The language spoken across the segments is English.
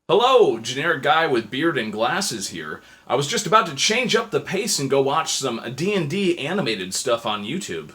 Hello, generic guy with beard and glasses here. I was just about to change up the pace and go watch some D&D animated stuff on YouTube.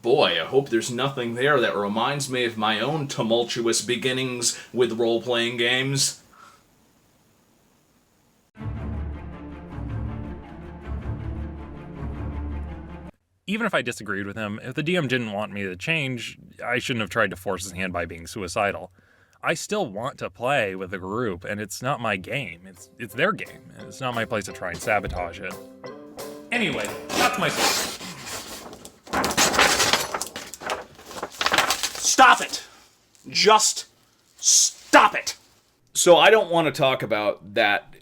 Boy, I hope there's nothing there that reminds me of my own tumultuous beginnings with role-playing games. Even if I disagreed with him, if the DM didn't want me to change, I shouldn't have tried to force his hand by being suicidal. I still want to play with the group, and it's not my game. It's their game, and it's not my place to try and sabotage it. Anyway, that's my... Stop it! Just stop it! So I don't want to talk about that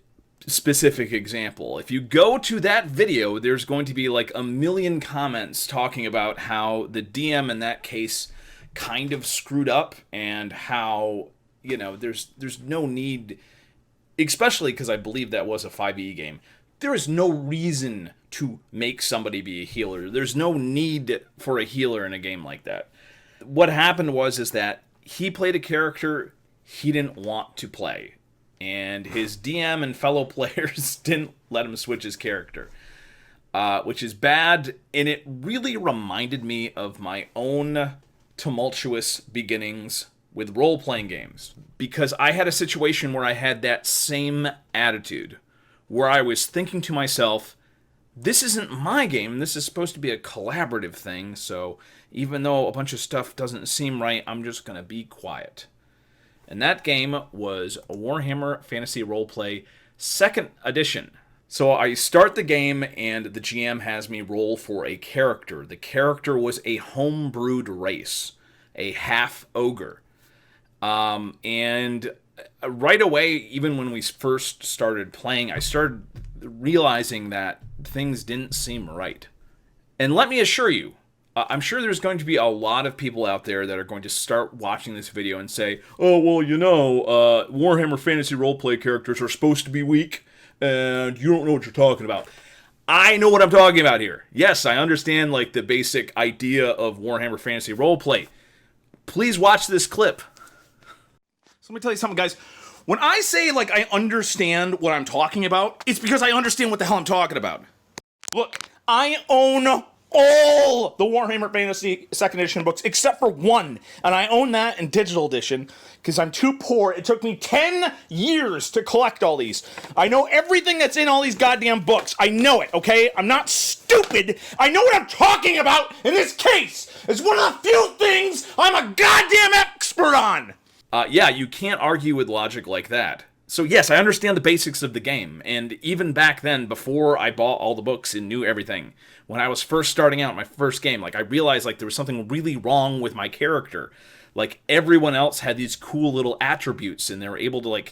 specific example. If you go to that video, there's going to be like a million comments talking about how the DM in that case kind of screwed up and how, there's no need, especially because I believe that was a 5e game. There is no reason to make somebody be a healer. There's no need for a healer in a game like that. What happened is that he played a character he didn't want to play, and his DM and fellow players didn't let him switch his character, which is bad, and it really reminded me of my own tumultuous beginnings with role-playing games, because I had a situation where I had that same attitude, where I was thinking to myself, this isn't my game, this is supposed to be a collaborative thing, so even though a bunch of stuff doesn't seem right, I'm just going to be quiet. And that game was Warhammer Fantasy Roleplay 2nd Edition. So I start the game, and the GM has me roll for a character. The character was a homebrewed race, a half-ogre. And right away, even when we first started playing, I started realizing that things didn't seem right. And let me assure you, I'm sure there's going to be a lot of people out there that are going to start watching this video and say, oh, well, Warhammer Fantasy roleplay characters are supposed to be weak, and you don't know what you're talking about. I know what I'm talking about here. Yes, I understand, the basic idea of Warhammer Fantasy roleplay. Please watch this clip. So let me tell you something, guys. When I say, I understand what I'm talking about, it's because I understand what the hell I'm talking about. Look, I own all the Warhammer Fantasy 2nd Edition books, except for one. And I own that in digital edition, because I'm too poor. It took me 10 years to collect all these. I know everything that's in all these goddamn books. I know it, okay? I'm not stupid. I know what I'm talking about in this case. It's one of the few things I'm a goddamn expert on. Yeah, you can't argue with logic like that. So yes, I understand the basics of the game, and even back then, before I bought all the books and knew everything, when I was first starting out my first game, I realized there was something really wrong with my character. Everyone else had these cool little attributes, and they were able to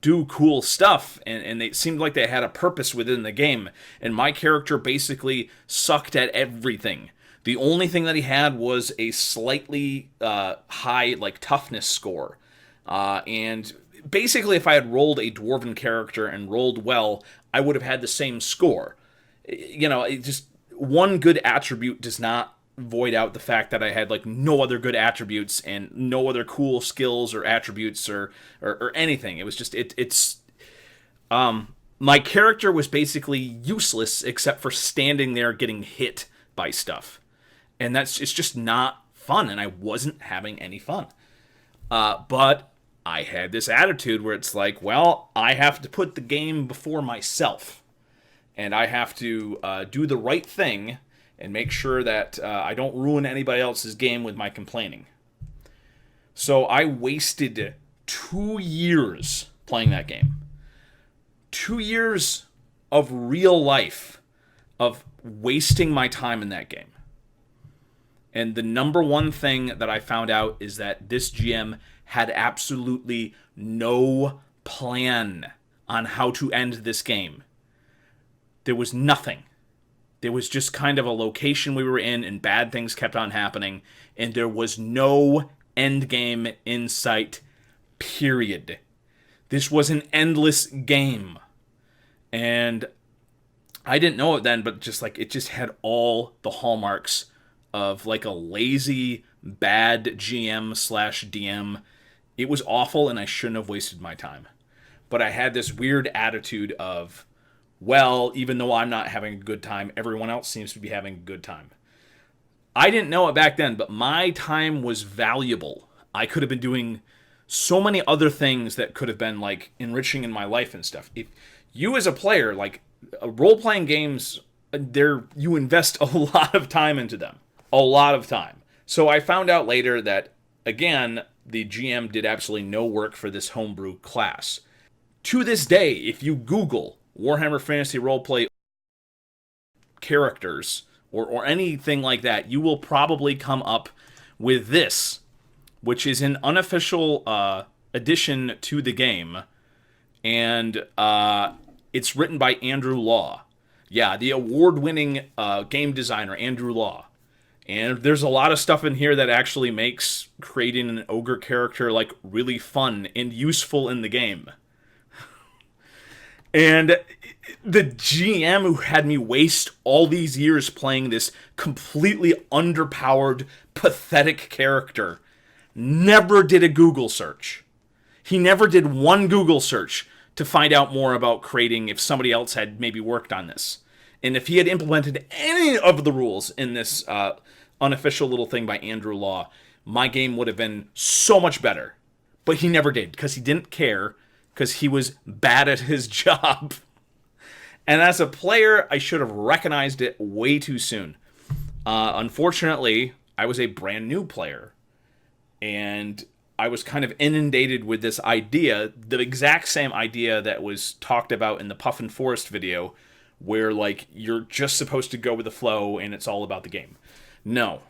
do cool stuff, and it seemed like they had a purpose within the game, and my character basically sucked at everything. The only thing that he had was a slightly high toughness score, and basically, if I had rolled a dwarven character and rolled well, I would have had the same score. It just one good attribute does not void out the fact that I had no other good attributes and no other cool skills or attributes or anything. It was just my character was basically useless except for standing there getting hit by stuff, and it's just not fun, and I wasn't having any fun. But I had this attitude where it's I have to put the game before myself, and I have to do the right thing and make sure that I don't ruin anybody else's game with my complaining. So I wasted 2 years playing that game. 2 years of real life of wasting my time in that game. And the number one thing that I found out is that this GM had absolutely no plan on how to end this game. There was nothing. There was just kind of a location we were in, and bad things kept on happening, and there was no end game in sight, period. This was an endless game. And I didn't know it then, but it just had all the hallmarks of a lazy, bad GM/DM. It was awful, and I shouldn't have wasted my time. but I had this weird attitude of, well, even though I'm not having a good time, everyone else seems to be having a good time. I didn't know it back then, but my time was valuable. I could have been doing so many other things that could have been like enriching in my life and stuff. If you as a player, like role-playing games, you invest a lot of time into them. A lot of time. So I found out later that, again, the GM did absolutely no work for this homebrew class. To this day, if you Google Warhammer Fantasy Roleplay characters or anything like that, you will probably come up with this, which is an unofficial addition to the game, and it's written by Andrew Law. Yeah, the award-winning game designer, Andrew Law. And there's a lot of stuff in here that actually makes creating an ogre character like really fun and useful in the game. And the GM who had me waste all these years playing this completely underpowered, pathetic character never did a Google search. He never did one Google search to find out more about creating if somebody else had maybe worked on this. And if he had implemented any of the rules in this unofficial little thing by Andrew Law, my game would have been so much better. But he never did, because he didn't care, because he was bad at his job. And as a player, I should have recognized it way too soon. Unfortunately, I was a brand new player, and I was kind of inundated with this idea, the exact same idea that was talked about in the Puffin Forest video, where like you're just supposed to go with the flow and it's all about the game. No.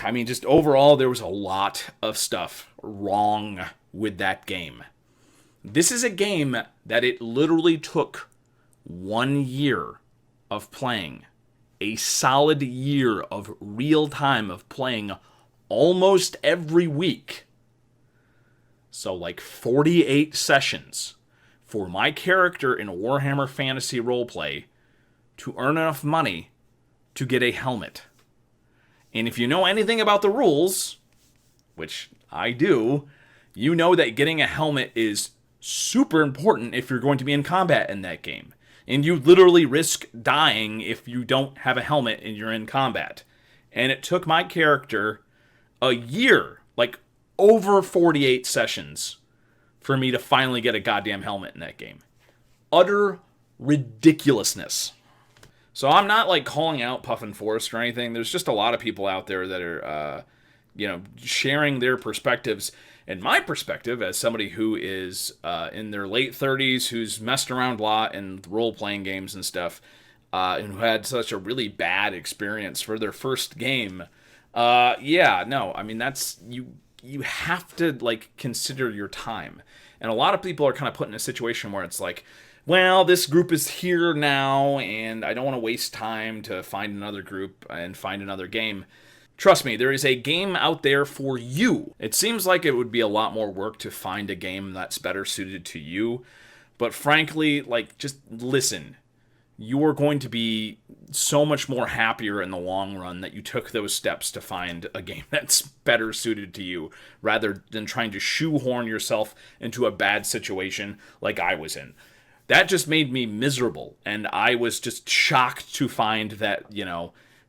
I mean, just overall, there was a lot of stuff wrong with that game. This is a game that it literally took 1 year of playing. A solid year of real time of playing almost every week. So like 48 sessions for my character in Warhammer Fantasy Roleplay to earn enough money to get a helmet. And if you know anything about the rules, which I do, you know that getting a helmet is super important if you're going to be in combat in that game. And you literally risk dying if you don't have a helmet and you're in combat. And it took my character a year, like over 48 sessions, for me to finally get a goddamn helmet in that game. Utter ridiculousness. So I'm not like calling out Puffin Forest or anything. There's just a lot of people out there that are, sharing their perspectives. And my perspective, as somebody who is in their late 30s, who's messed around a lot in role-playing games and stuff, and who had such a really bad experience for their first game, that's you have to like consider your time. And a lot of people are kind of put in a situation where it's like, well, this group is here now, and I don't want to waste time to find another group and find another game. Trust me, there is a game out there for you. It seems like it would be a lot more work to find a game that's better suited to you. But frankly, like, just listen. You are going to be so much more happier in the long run that you took those steps to find a game that's better suited to you, rather than trying to shoehorn yourself into a bad situation like I was in. That just made me miserable, and I was just shocked to find that,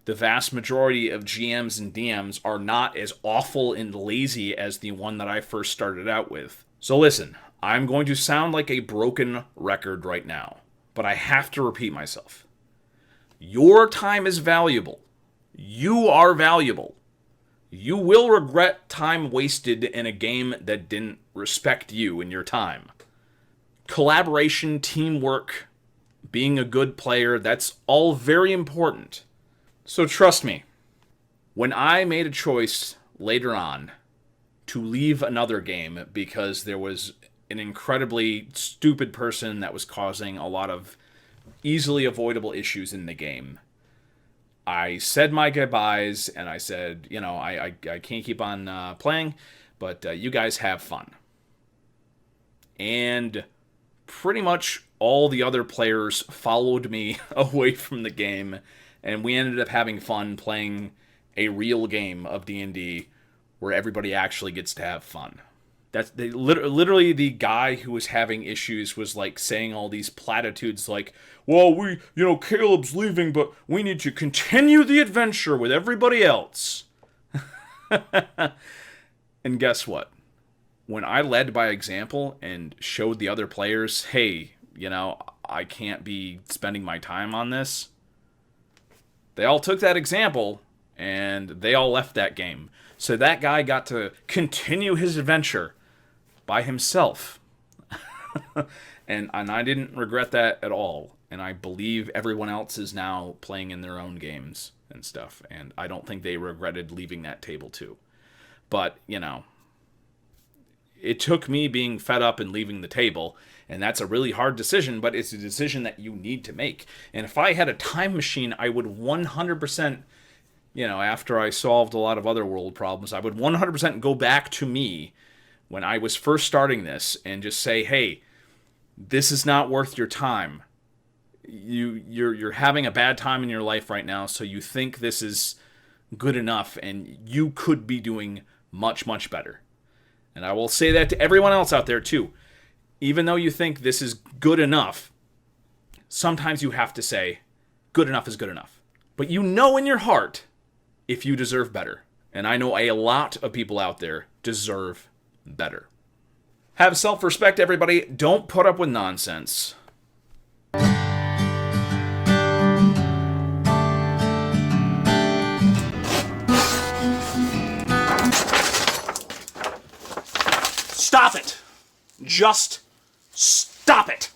the vast majority of GMs and DMs are not as awful and lazy as the one that I first started out with. So listen, I'm going to sound like a broken record right now, but I have to repeat myself. Your time is valuable. You are valuable. You will regret time wasted in a game that didn't respect you and your time. Collaboration, teamwork, being a good player, that's all very important. So trust me, when I made a choice later on to leave another game because there was an incredibly stupid person that was causing a lot of easily avoidable issues in the game, I said my goodbyes and I said, I can't keep on playing, but you guys have fun. And pretty much all the other players followed me away from the game, and we ended up having fun playing a real game of D&D where everybody actually gets to have fun. Literally the guy who was having issues was like saying all these platitudes like, well, Caleb's leaving, but we need to continue the adventure with everybody else. And guess what? When I led by example and showed the other players, hey, I can't be spending my time on this, they all took that example and they all left that game. So that guy got to continue his adventure by himself. and I didn't regret that at all. And I believe everyone else is now playing in their own games and stuff. And I don't think they regretted leaving that table too. But, it took me being fed up and leaving the table. And that's a really hard decision, but it's a decision that you need to make. And if I had a time machine, I would 100%, after I solved a lot of other world problems, I would 100% go back to me when I was first starting this and just say, hey, this is not worth your time. You're having a bad time in your life right now, so you think this is good enough, and you could be doing much, much better. And I will say that to everyone else out there too. Even though you think this is good enough, sometimes you have to say, good enough is good enough. But you know in your heart if you deserve better. And I know a lot of people out there deserve better. Have self-respect, everybody. Don't put up with nonsense. Stop it. Just stop it.